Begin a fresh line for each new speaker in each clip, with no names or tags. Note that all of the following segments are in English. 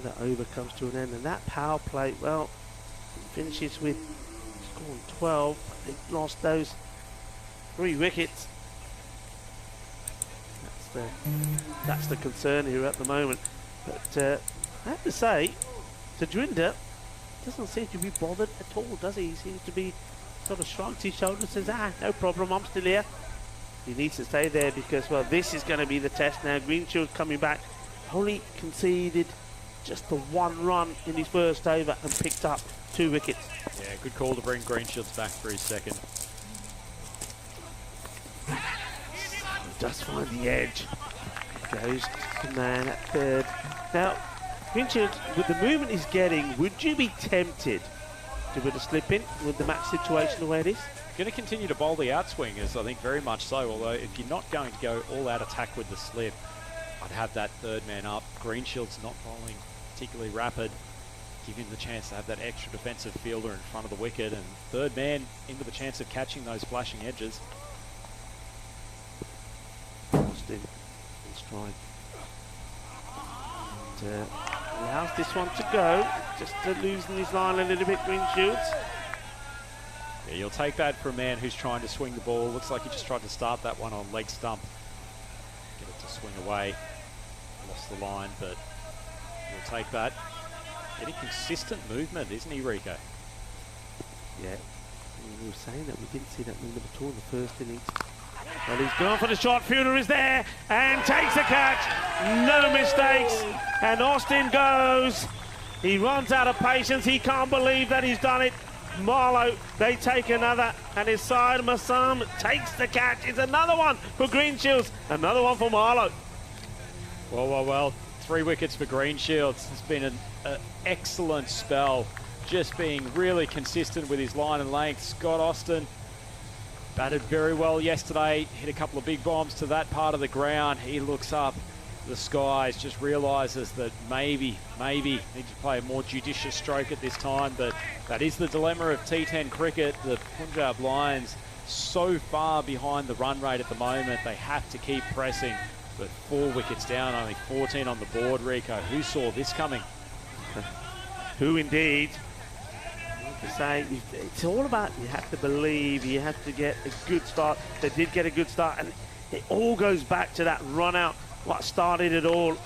That over comes to an end, and that power play, well, finishes with scoring 12. They've lost those 3 wickets. That's the concern here at the moment. But I have to say, Tadrinda doesn't seem to be bothered at all, does he? He seems to be sort of shrugs his shoulders and says, no problem, I'm still here. He needs to stay there because, well, this is going to be the test now. Greenshield coming back, only conceded just the 1 run in his first over and picked up 2 wickets.
Yeah, good call to bring Greenshields back for his second.
Just find the edge. Goes to the man at third. Now, Greenshield, with the movement he's getting, would you be tempted to put a slip in with the match situation the way it is?
Going to continue to bowl the outswingers, I think, very much so. Although if you're not going to go all-out attack with the slip, I'd have that third man up. Greenshield's not bowling particularly rapid. Give him the chance to have that extra defensive fielder in front of the wicket, and third man in with a chance of catching those flashing edges.
Austin in strike. And, allows this one to go, just losing his line a little bit, Greenshields.
Yeah, you'll take that for a man who's trying to swing the ball. Looks like he just tried to start that one on leg stump. Get it to swing away. Lost the line, but you'll take that. Getting consistent movement, isn't he, Rico?
Yeah. We were saying that we didn't see that movement at all in the first innings. Well, he's gone for the shot. Fielder is there and takes the catch. No mistakes. And Austin goes. He runs out of patience. He can't believe that he's done it. Marlowe, they take another, and his side, Massam, takes the catch. It's another one for Greenshields, another one for Marlowe.
Well, 3 wickets for Greenshields. It's been an excellent spell, just being really consistent with his line and length. Scott Austin batted very well yesterday, hit a couple of big bombs to that part of the ground. He looks up the skies, just realises that maybe need to play a more judicious stroke at this time, but that is the dilemma of T10 cricket. The Punjab Lions so far behind the run rate at the moment, they have to keep pressing, but 4 wickets down, only 14 on the board. Rico, who saw this coming?
Who indeed? To say, it's all about, you have to believe, you have to get a good start. They did get a good start, and it all goes back to that run out. What started it all,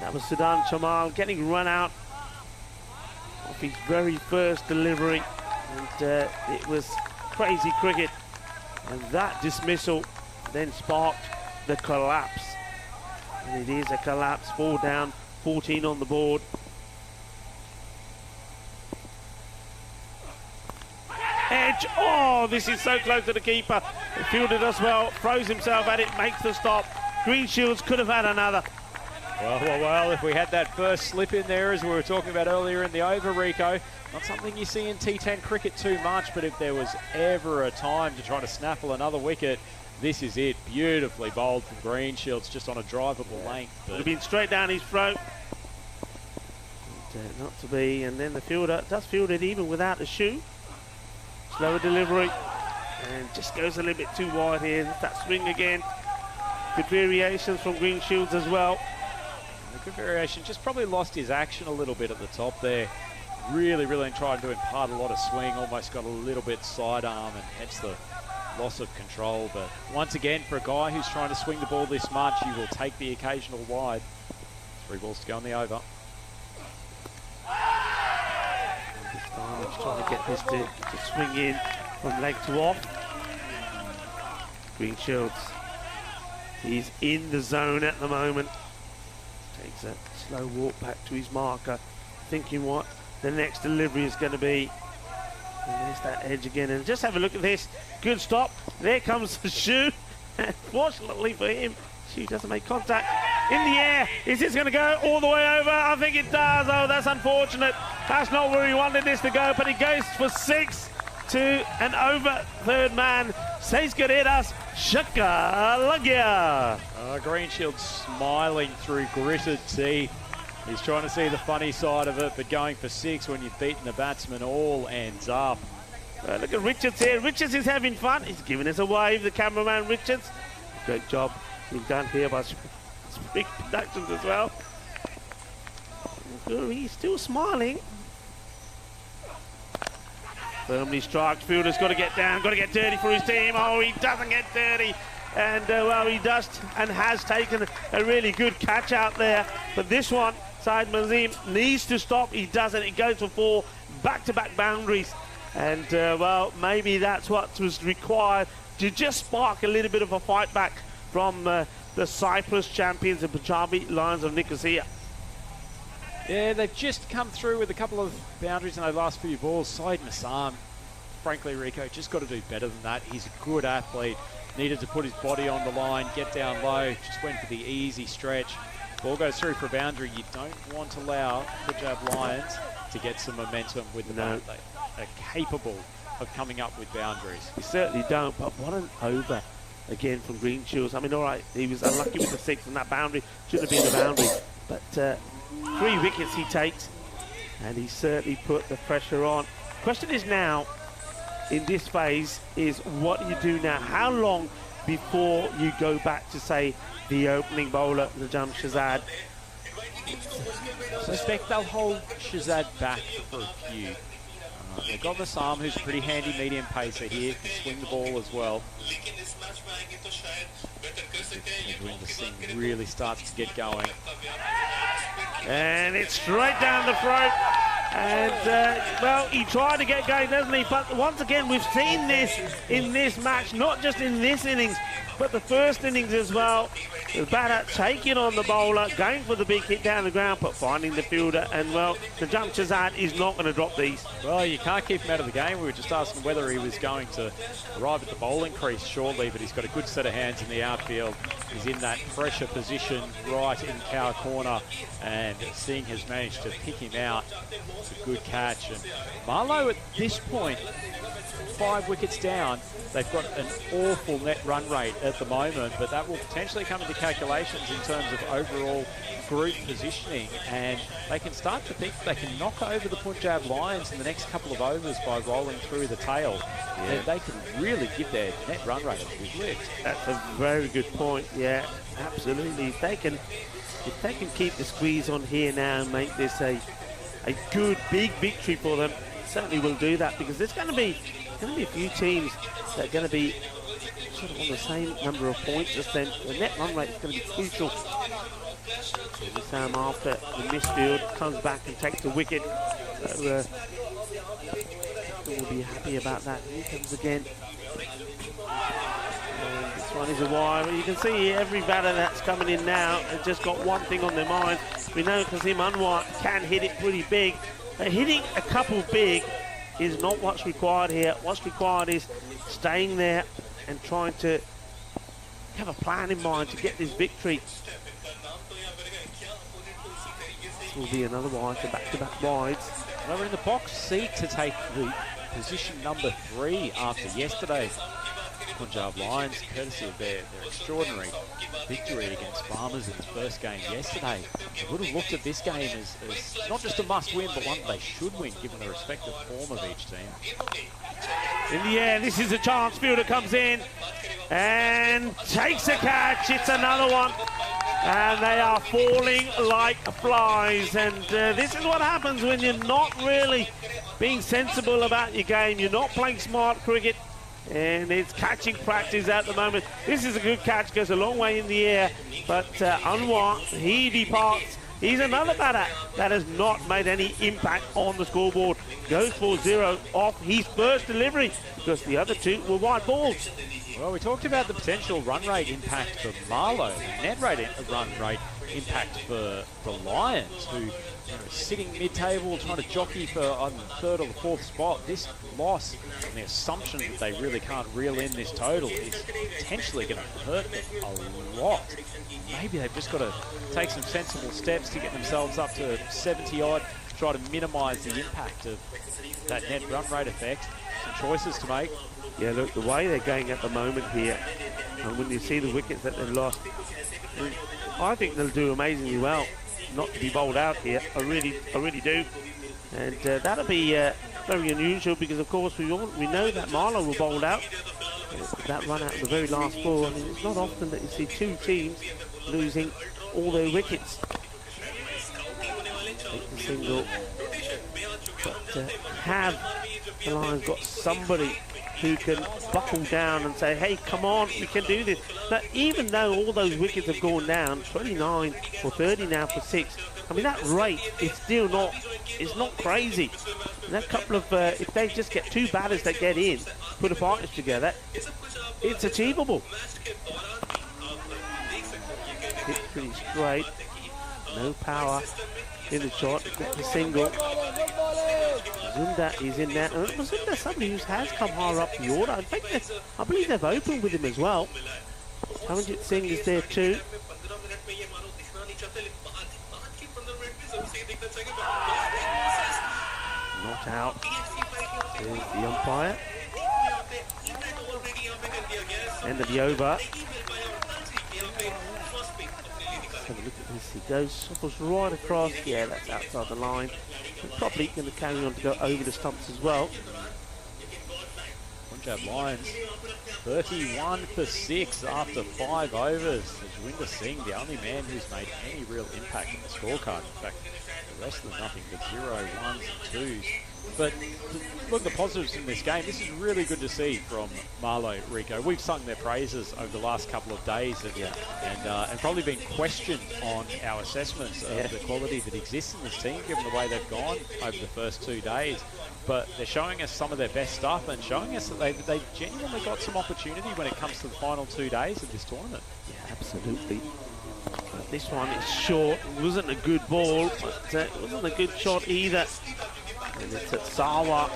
that was Sudan Chamal getting run out off his very first delivery, and it was crazy cricket, and that dismissal then sparked the collapse, and it is a collapse. 4 down, 14 on the board. Edge, oh, this is so close to the keeper. He fielded us well, throws himself at it, makes the stop. Greenshields could have had another.
Well, if we had that first slip in there, as we were talking about earlier in the over, Rico, not something you see in T10 cricket too much, but if there was ever a time to try to snaffle another wicket, this is it. Beautifully bowled from Greenshields, just on a drivable length.
Would have been straight down his throat. Not to be, and then the fielder does field it even without a shoe. Slower delivery, and just goes a little bit too wide here. That swing again. Good variations from Greenshields as well.
Good variation, just probably lost his action a little bit at the top there. Really trying to impart a lot of swing, almost got a little bit sidearm, and hence the loss of control. But once again, for a guy who's trying to swing the ball this much, you will take the occasional wide. 3 balls to go in the over.
This time he's trying to get this to swing in from leg to off. Greenshields, he's in the zone at the moment. Takes a slow walk back to his marker, thinking what the next delivery is going to be. And there's that edge again. And just have a look at this. Good stop. There comes the shoe. And fortunately for him, shoe doesn't make contact. In the air. Is this going to go all the way over? I think it does. Oh, that's unfortunate. That's not where he wanted this to go, but it goes for 6 to an over. Third man says good hit us. Shaka Lagya.
Greenshield smiling through gritted teeth. He's trying to see the funny side of it, but going for 6 when you've beaten the batsman all ends up.
Look at Richards here. Richards is having fun. He's giving us a wave, the cameraman Richards. Great job being done here by Spring Productions as well. He's still smiling. Firmly strikes. Fielder's got to get down, got to get dirty for his team. Oh, he doesn't get dirty. And, well, he does and has taken a really good catch out there. But this one, Said Mazim needs to stop. He doesn't. It goes for 4 back-to-back boundaries. And, well, maybe that's what was required to just spark a little bit of a fight back from the Cyprus champions, the Punjabi Lions of Nicosia.
Yeah, they've just come through with a couple of boundaries in their last few balls. Said Mazim, frankly, Rico, just got to do better than that. He's a good athlete. Needed to put his body on the line, get down low, just went for the easy stretch. Ball goes through for a boundary. You don't want to allow Punjab Lions to get some momentum with the bat. They are capable of coming up with boundaries.
You certainly don't, but what an over again from Green Shields. I mean, all right, he was unlucky with the 6 and that boundary. Shouldn't have been the boundary. But 3 wickets he takes, and he certainly put the pressure on. Question is now, in this phase, is what you do now. How long before you go back to, say, the opening bowler, Najam Shahzad?
I suspect they'll hold Shahzad back for a few. They've got Mazim, who's a pretty handy medium pacer here, can swing the ball as well. When this thing really starts to get going.
And it's straight down the throat. And, well, he tried to get going, doesn't he? But once again, we've seen this in this match, not just in this innings, but the first innings as well. The batter taking on the bowler, going for the big hit down the ground, but finding the fielder. And, well, the jump Shahzad is not going to drop these.
Well, you can't keep him out of the game. We were just asking whether he was going to arrive at the bowling crease shortly, but he's got a good set of hands in the outfield. He's in that pressure position right in cow corner, and Singh has managed to pick him out. It's a good catch. And Marlow at this point, 5 wickets down. They've got an awful net run rate at the moment, but that will potentially come into calculations in terms of overall group positioning, and they can start to think they can knock over the Punjab Lions in the next couple of overs by rolling through the tail. Yeah. They can really give their net run rate a big lift.
That's a very good point. Yeah, absolutely. If they can keep the squeeze on here now and make this a good big victory for them, certainly will do that, because there's going to be a few teams that are going to be sort of on the same number of points as them. The net run rate is going to be crucial. Sam, after the misfield, comes back and takes the wicket. So, we'll be happy about that. Here comes again. And this one is a wire. You can see every batter that's coming in now has just got one thing on their mind. We know Kasim Anwar can hit it pretty big. Hitting a couple big is not what's required here. What's required is staying there and trying to have a plan in mind to get this victory. This will be another wide to back-to-back wides.
They were in the box seat to take the position number 3 after yesterday's Punjab Lions, courtesy of their extraordinary victory against Farmers in the first game yesterday. They would have looked at this game as not just a must-win, but one they should win, given the respective form of each team.
In the air, this is a chance. Fielder comes in and takes a catch. It's another one. And they are falling like flies. And this is what happens when you're not really being sensible about your game. You're not playing smart cricket. And it's catching practice at the moment. This is a good catch, goes a long way in the air. But Anwar, he departs. He's another batter that has not made any impact on the scoreboard. Goes for 0 off his first delivery, because the other 2 were wide balls.
Well, we talked about the potential run rate impact for Marlow, the net rate run rate impact for the Lions, who are sitting mid-table trying to jockey for on the 3rd or the 4th spot. This loss and the assumption that they really can't reel in this total is potentially going to hurt them a lot. Maybe they've just got to take some sensible steps to get themselves up to 70-odd, try to minimise the impact of that net run rate effect. Some choices to make.
Yeah, look, the way they're going at the moment here, and when you see the wickets that they've lost, I think they'll do amazingly well not to be bowled out here. I really do. And that'll be very unusual, because of course we know that Marlow were bowled out. That run out of the very last ball. I mean, it's not often that you see 2 teams losing all their wickets. Take the single. But have the Lions got somebody who can buckle down and say, hey, come on, we can do this. But even though all those wickets have gone down, 29 or 30 now for 6, I mean, that rate is still not, it's not crazy. And that couple of, if they just get 2 batters that get in, put a partnership together, it's achievable. Hit pretty straight, no power in the shot, get the single. Mazumdar is in there. Mazumdar, somebody who has come higher up the order. In fact, I believe they've opened with him as well. Paramjit Singh is there too. Not out. There's the umpire. End of the over. Have a look at this. He goes right across. Yeah, that's outside the line. And probably going to carry on to go over the stumps as well.
Punjab Lions 31 for 6 after 5 overs. Tajwinder Singh, the only man who's made any real impact in the scorecard. In fact, the rest of them nothing but 0, 1s and 2s. But look, the positives in this game, this is really good to see from Marlow, Rico. We've sung their praises over the last couple of days and probably been questioned on our assessments of the quality that exists in this team, given the way they've gone over the first 2 days. But they're showing us some of their best stuff and showing us that they've genuinely got some opportunity when it comes to the final 2 days of this tournament.
Yeah, absolutely. But this one is short. It wasn't a good ball, but it wasn't a good shot either. And it's at Sawa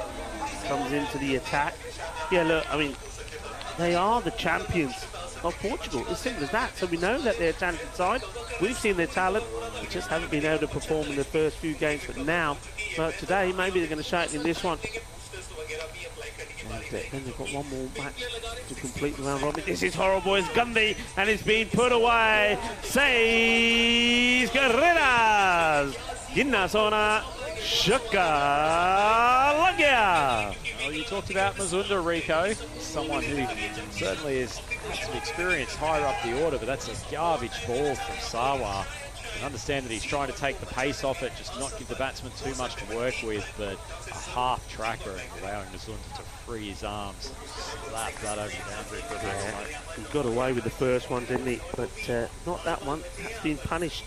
comes into the attack. Yeah, look, I mean, they are the champions of Portugal. As simple as that. So we know that they're a talented side. We've seen their talent. They just haven't been able to perform in the first few games. But now, today, maybe they're going to show it in this one. And then they've got one more match to complete the round robin. This is horrible. It's Gandhi, and it's been put away. Seis carreras. Ginnasona. Shaka Lagia.
Well, you talked about Mazumdar, Rico, someone who certainly has had some experience higher up the order, but that's a garbage ball from Sawa. I understand that he's trying to take the pace off it, just not give the batsman too much to work with, but a half tracker and allowing Mazumdar to free his arms, slap that over the boundary for the next one.
He got away with the first one, didn't he? But not that one. That's been punished.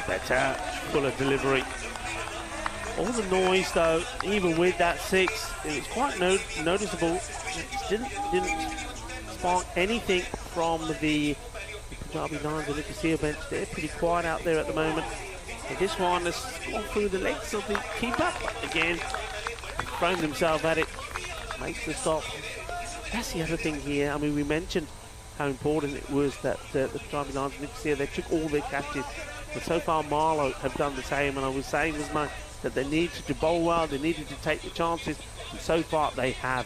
Better, fuller delivery. All the noise though, even with that 6, it was quite noticeable. It didn't spark anything from the Punjabi Lions and Nicosia bench. They're pretty quiet out there at the moment. And this one has gone through the legs of the keeper again. Thrown himself at it, makes the stop. That's the other thing here. I mean, we mentioned how important it was that the Punjabi Lions and Nicosia, they took all their catches. But so far Marlow have done the same, and I was saying as much that they needed to bowl well, they needed to take the chances, and so far they have.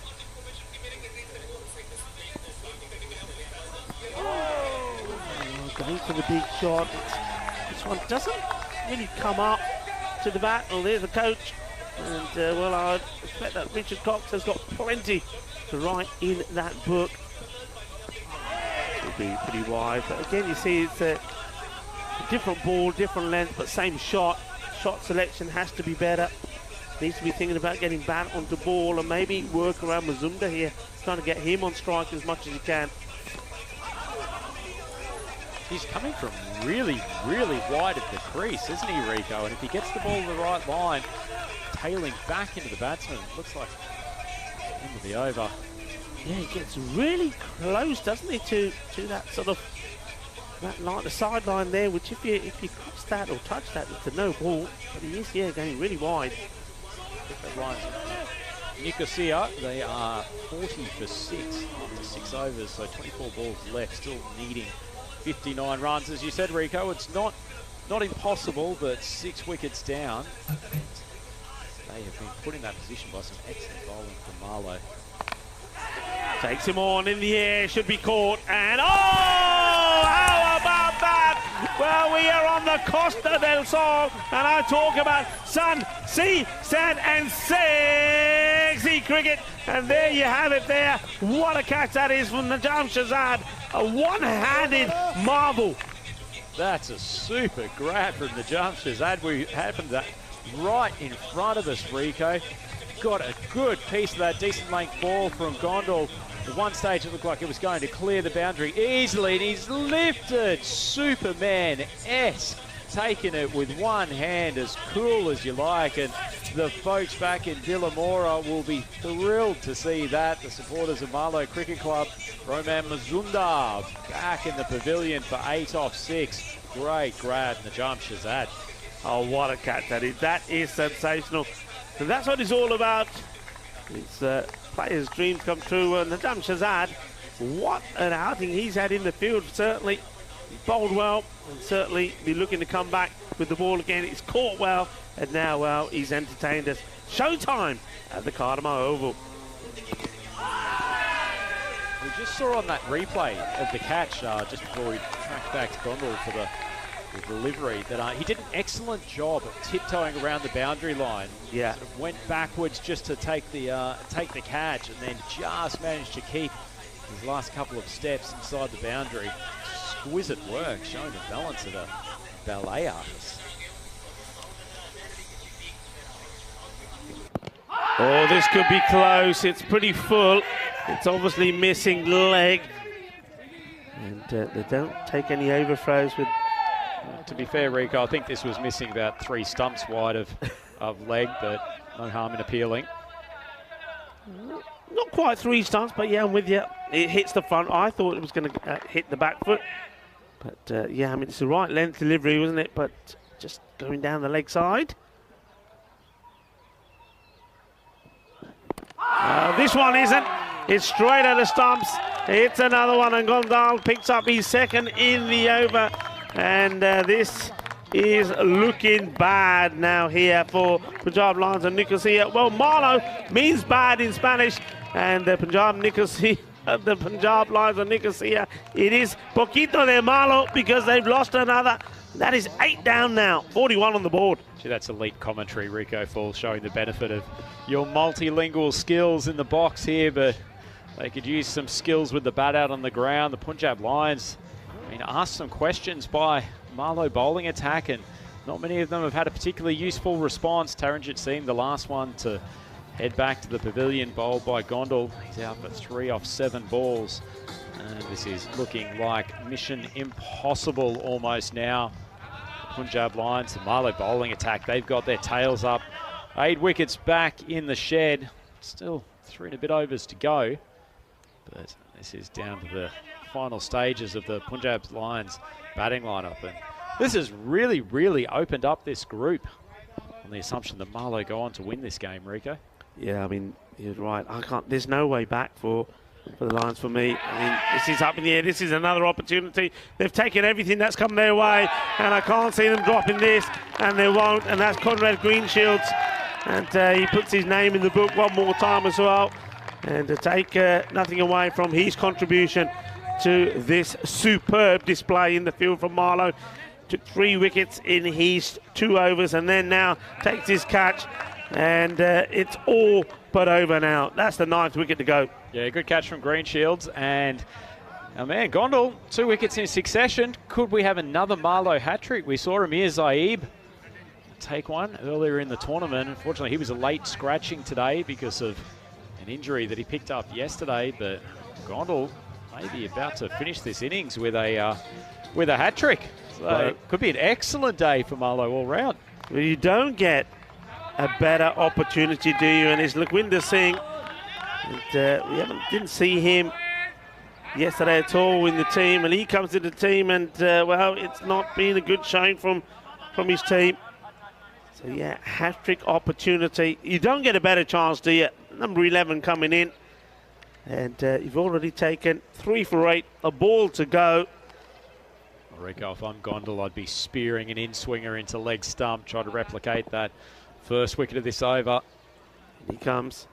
Going for the big shot. This one doesn't really come up to the bat. Oh, there's the coach. And well, I expect that Richard Cox has got plenty to write in that book. It'll be pretty wide, but again you see it's a different ball, different length, but same shot. Shot selection has to be better. Needs to be thinking about getting bat onto ball and maybe work around Mazumdar here, trying to get him on strike as much as he can.
He's coming from really, really wide of the crease, isn't he, Rico? And if he gets the ball in the right line, tailing back into the batsman, looks like end of the over.
Yeah, he gets really close, doesn't he, to that sort of that line, the sideline there, which if you cross that or touch that, it's a no ball. But he is, yeah, going really wide.
Nicosia, they are 40 for 6 after 6 overs, so 24 balls left, still needing 59 runs. As you said, Rico, it's not impossible, but 6 wickets down. They have been put in that position by some excellent bowling from Marlow.
Takes him on in the air, should be caught, and oh, how about that? Well, we are on the Costa del Sol, and I talk about sun, sea, sand, and sexy cricket. And there you have it there. What a catch that is from Najam Shazad. A one-handed marvel.
That's a super grab from the jump shot. We happened that right in front of us, Rico. Got a good piece of that decent length ball from Gondal. At one stage it looked like it was going to clear the boundary easily, and he's lifted Superman-esque, taking it with one hand, as cool as you like, and the folks back in Villamora will be thrilled to see that. The supporters of Marlow Cricket Club, Roman Mazunda back in the pavilion for 8 off 6. Great grab in the jump, Shazad.
Oh, what a catch that is. That is sensational. And that's what it's all about. It's players' dreams come true. And Najam Shazad, what an outing he's had in the field. Certainly bowled well and certainly be looking to come back with the ball again. It's caught well, and now, well, he's entertained us. Showtime at the Cardamom Oval.
We just saw on that replay of the catch, just before we tracked back to Gondal for the delivery, that he did an excellent job of tiptoeing around the boundary line.
Yeah.
Sort of went backwards just to take the catch, and then just managed to keep his last couple of steps inside the boundary. Exquisite work, showing the balance of a ballet artist.
Oh, this could be close. It's pretty full. It's obviously missing leg. And they don't take any overthrows with...
To be fair, Rico, I think this was missing about 3 stumps wide of leg, but no harm in appealing.
Not quite 3 stumps, but yeah, I'm with you. It hits the front. I thought it was going to hit the back foot. But yeah, I mean, it's the right length delivery, wasn't it? But just going down the leg side. This one isn't. It's straight at the stumps. It's another one, and Gondal picks up his second in the over. And this is looking bad now here for Punjab Lions and Nicosia. Well, Marlow means bad in Spanish, and the Punjab Lions and Nicosia, it is poquito de malo because they've lost another. That is 8 down now, 41 on the board.
Gee, that's elite commentary, Rico Fall, showing the benefit of your multilingual skills in the box here, but they could use some skills with the bat out on the ground. The Punjab Lions, I mean, asked some questions by Marlow bowling attack, and not many of them have had a particularly useful response. Taranjit seemed the last one to head back to the pavilion, bowled by Gondal. He's out for 3 off 7 balls. And this is looking like mission impossible almost now. Punjab Lions, the Marlow bowling attack, they've got their tails up. 8 wickets back in the shed. Still 3 and a bit overs to go. But this is down to the final stages of the Punjab Lions batting lineup. And this has really, really opened up this group on the assumption that Marlow go on to win this game, Rico.
Yeah, I mean, you're right. There's no way back for the Lions for me. I mean, this is up in the air. This is another opportunity. They've taken everything that's come their way, and I can't see them dropping this, and they won't. And that's Conrad Greenshields, and he puts his name in the book one more time as well. And to take nothing away from his contribution to this superb display in the field from Marlow. Took 3 wickets in his 2 overs, and then now takes his catch, and it's all but over now. That's the 9th wicket to go.
Yeah, good catch from Greenshields, and oh man, Gondal, 2 wickets in succession. Could we have another Marlow hat-trick? We saw Amir Zaib take one earlier in the tournament. Unfortunately, he was a late scratching today because of an injury that he picked up yesterday, but Gondal may be about to finish this innings with a hat-trick. So it could be an excellent day for Marlow all round.
Well, you don't get a better opportunity, do you? And it's Lakwinder Singh. And, we didn't see him yesterday at all in the team, and he comes to the team, and well, it's not been a good showing from his team. So yeah, hat-trick opportunity. You don't get a better chance, do you? Number 11 coming in, and you've already taken 3 for 8, a ball to go.
Rico, if I'm Gondal, I'd be spearing an in-swinger into leg stump, try to replicate that first wicket of this over.
He comes.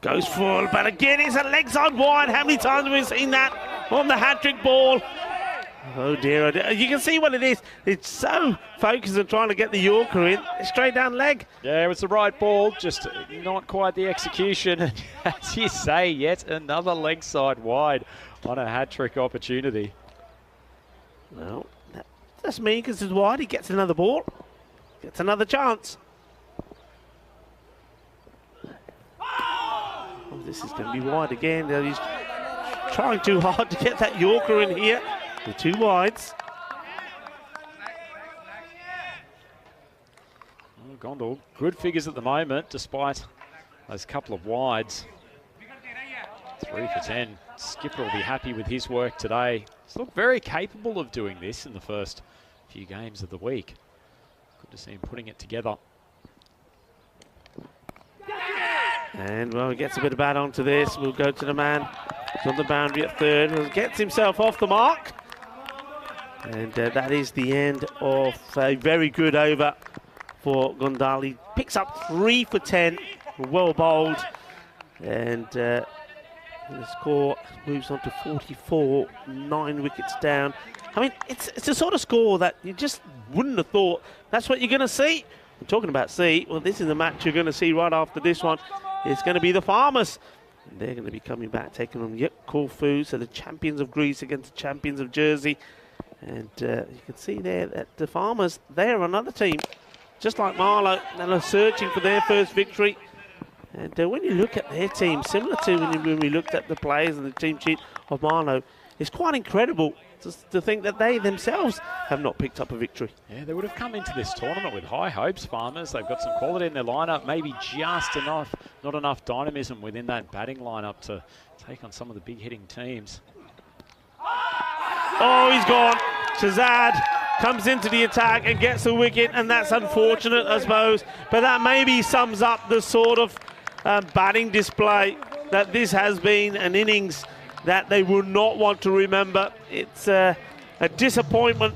Goes full, but again, it's a leg side wide. How many times have we seen that on the hat-trick ball? Oh dear, oh dear. You can see what it is. It's so focused on trying to get the Yorker in. Straight down leg.
Yeah, it was the right ball, just not quite the execution. And as you say, yet another leg side wide on a hat-trick opportunity.
Well, that's me, because it's wide. He gets another ball. Gets another chance. Oh, this is going to be wide again. He's trying too hard to get that Yorker in here. The two wides.
Oh, Gondal, good figures at the moment, despite those couple of wides. 3 for 10. Skipper will be happy with his work today. He's looked very capable of doing this in the first few games of the week. Good to see him putting it together.
And, well, he gets a bit of bat onto this. We'll go to the man who's on the boundary at third. Gets himself off the mark. And that is the end of a very good over for Gondal. He picks up 3 for 10. Well bowled. And the score moves on to 44, 9 wickets down. I mean, it's a sort of score that you just wouldn't have thought that's what you're going to see. I'm talking about see, well, this is the match you're going to see right after this one. It's going to be the Farmers. And they're going to be coming back, taking on Corfu, so the champions of Greece against the champions of Jersey. And you can see there that the Farmers, they're another team, just like Marlow, that are searching for their first victory. And when you look at their team, similar to when we looked at the players and the team sheet of Marlow, it's quite incredible to think that they themselves have not picked up a victory.
Yeah, they would have come into this tournament with high hopes, Farmers. They've got some quality in their lineup, maybe just enough, not enough dynamism within that batting lineup to take on some of the big hitting teams.
Oh, he's gone. Shazad comes into the attack and gets a wicket, and that's unfortunate, I suppose. But that maybe sums up the sort of batting display that this has been, an innings that they will not want to remember. It's a disappointment,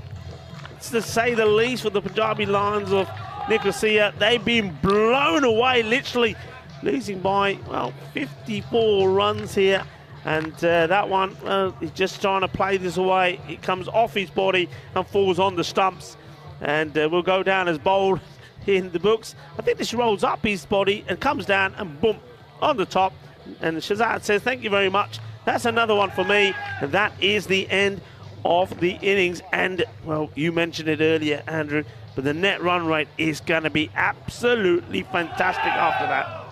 to say the least, for the Punjabi Lions of Nicosia. They've been blown away, literally losing by, well, 54 runs here. And that one, he's just trying to play this away. It comes off his body and falls on the stumps. And will go down as bowled in the books. I think this rolls up his body and comes down and boom, on the top. And Shazad says, thank you very much. That's another one for me. And that is the end of the innings. And, well, you mentioned it earlier, Andrew, but the net run rate is going to be absolutely fantastic after that.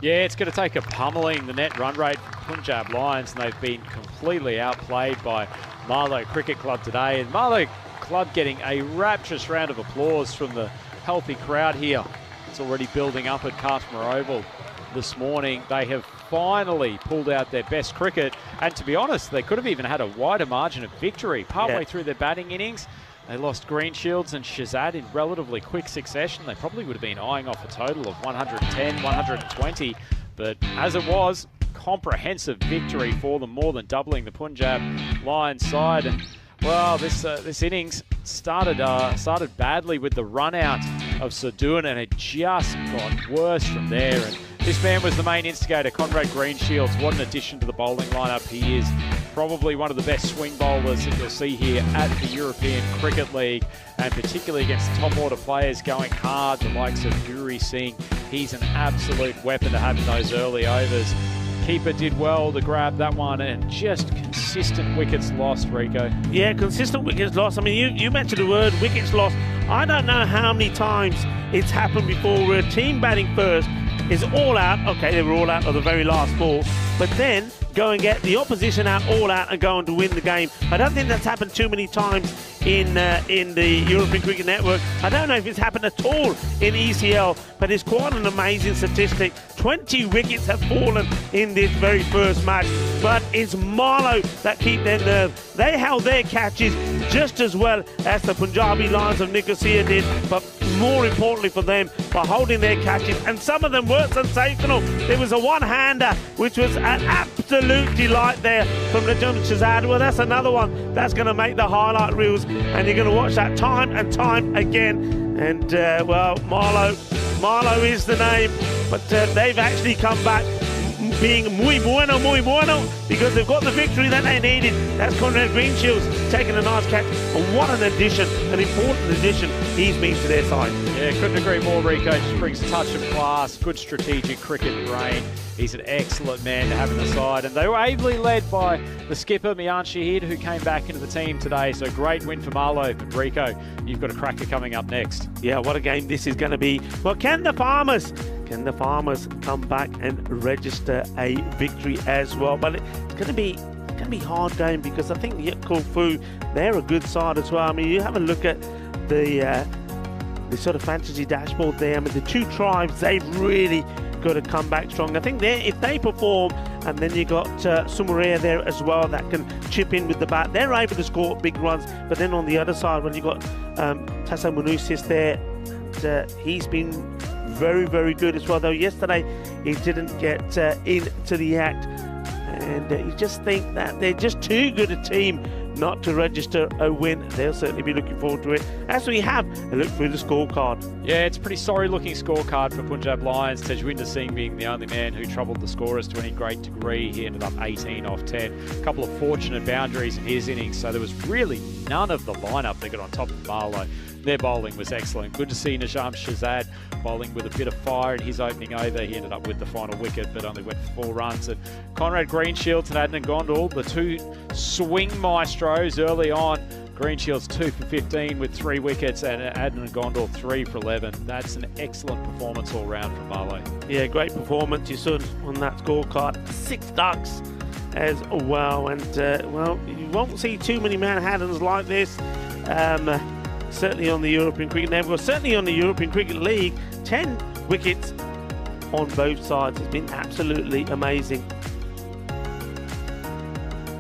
Yeah, it's going to take a pummeling, the net run rate from Punjab Lions, and they've been completely outplayed by Marlow Cricket Club today. And Marlow Club getting a rapturous round of applause from the healthy crowd here. It's already building up at Cartmore Oval this morning. They have finally pulled out their best cricket, and to be honest, they could have even had a wider margin of victory partway through their batting innings. They lost Greenshields and Shazad in relatively quick succession. They probably would have been eyeing off a total of 110, 120. But as it was, comprehensive victory for them, more than doubling the Punjab Lions side. And, well, this innings started badly with the run out of Sadoun, and it just got worse from there. And this man was the main instigator, Conrad Greenshields. What an addition to the bowling lineup he is. Probably one of the best swing bowlers that you'll see here at the European Cricket League, and particularly against top order players going hard, the likes of Guri Singh. He's an absolute weapon to have in those early overs. Keeper did well to grab that one, and just consistent wickets lost, Rico. Yeah, consistent wickets lost. I mean, you mentioned the word wickets lost. I don't know how many times it's happened before where a team batting first is all out. Okay, they were all out of the very last ball, but then go and get the opposition out, all out, and go on to win the game. I don't think that's happened too many times in the European Cricket Network. I don't know if it's happened at all in ECL, but it's quite an amazing statistic. 20 wickets have fallen in this very first match, but it's Marlow that keep their nerve. They held their catches just as well as the Punjabi Lions of Nicosia did, but more importantly for them, by holding their catches, and some of them were sensational. There was a one-hander, which was an absolute delight there from the Najam Shazad. Well, that's another one that's going to make the highlight reels, and you're going to watch that time and time again. And, well, Marlow is the name, but they've actually come back
being muy bueno, because they've got the victory that they needed. That's Conrad Greenshields taking a nice catch. And what an addition, an important addition he's been to their side.
Yeah, couldn't agree more, Rico. Just brings a touch of class, good strategic cricket brain. He's an excellent man to have in the side. And they were ably led by the skipper, Mian Shahid, who came back into the team today. So great win for Marlow. But Rico, you've got a cracker coming up next.
Yeah, what a game this is going to be. Well, can the farmers come back and register a victory as well? But it's going to be a hard game, because I think Yet Corfu, they're a good side as well. I mean, you have a look at the sort of fantasy dashboard there. I mean, the two tribes, they've really got to come back strong. I think if they perform, and then you got Sumurea there as well that can chip in with the bat, they're able to score big runs. But then on the other side, when you got Tasso Munusis there, he's been very, very good as well. Though yesterday he didn't get into the act, and you just think that they're just too good a team not to register a win. They'll certainly be looking forward to it as we have a look through the scorecard.
Yeah, it's a pretty sorry looking scorecard for Punjab Lions. Tejwinder Singh being the only man who troubled the scorers to any great degree. He ended up 18 off 10. A couple of fortunate boundaries in his innings, so there was really none of the lineup that got on top of Marlow. Their bowling was excellent. Good to see Najam Shahzad bowling with a bit of fire in his opening over. He ended up with the final wicket, but only went for 4 runs. And Conrad Greenshields and Adnan Gondal, the two swing maestros early on. Greenshields 2 for 15 with 3 wickets, and Adnan Gondal 3 for 11. That's an excellent performance all round from Marlow.
Yeah, great performance. You saw on that scorecard, 6 ducks as well. And, well, you won't see too many Manhattans like this. Certainly on the European Cricket Network, certainly on the European Cricket League. 10 wickets on both sides. It's been absolutely amazing.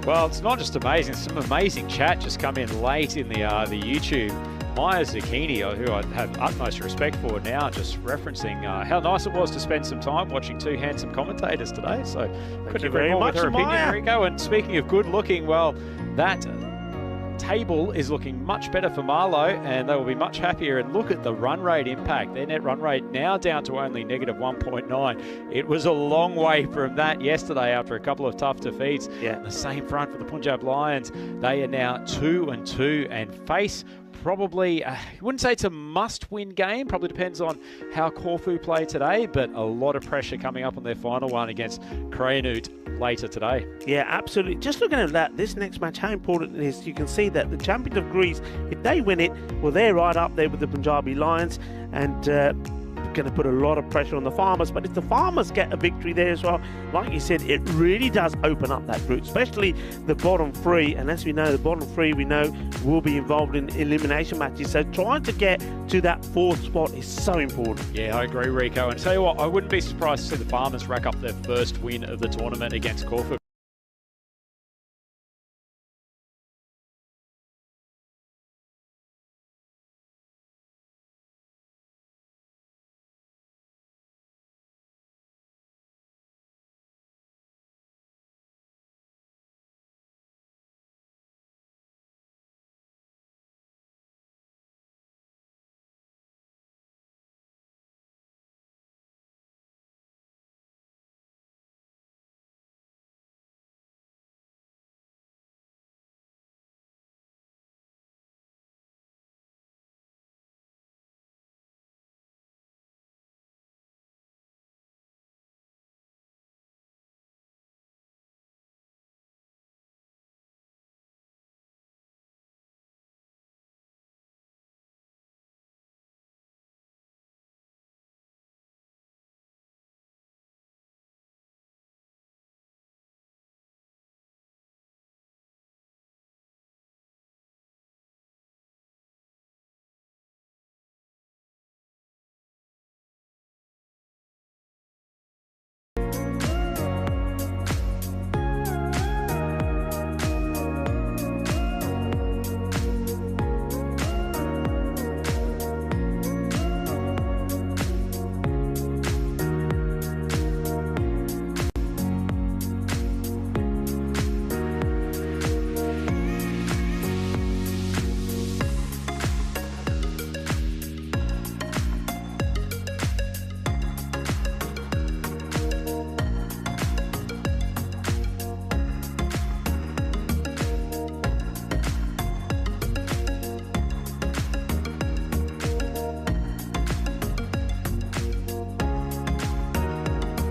Well, it's not just amazing, some amazing chat just come in late in the YouTube. Maya Zucchini, who I have utmost respect for now, just referencing how nice it was to spend some time watching 2 handsome commentators today. So couldn't agree more with her opinion. There you go. And speaking of good looking, well, that table is looking much better for Marlow, and they will be much happier. And look at the run rate impact. Their net run rate now down to only -1.9. It was a long way from that yesterday after a couple of tough defeats.
Yeah.
The same front for the Punjab Lions. They are now 2-2 and face probably, I wouldn't say it's a must-win game. Probably depends on how Corfu play today, but a lot of pressure coming up on their final one against Krayanut later today.
Yeah, absolutely. Just looking at that, this next match, how important it is. You can see that the champion of Greece, if they win it, well, they're right up there with the Punjabi Lions, and going to put a lot of pressure on the farmers. But if the farmers get a victory there as well, like you said, it really does open up that group, especially the bottom 3. And as we know, the bottom 3 we know will be involved in elimination matches, so trying to get to that 4th spot is so important.
Yeah, I agree, Rico. And tell you what, I wouldn't be surprised to see the farmers rack up their first win of the tournament against Corfu.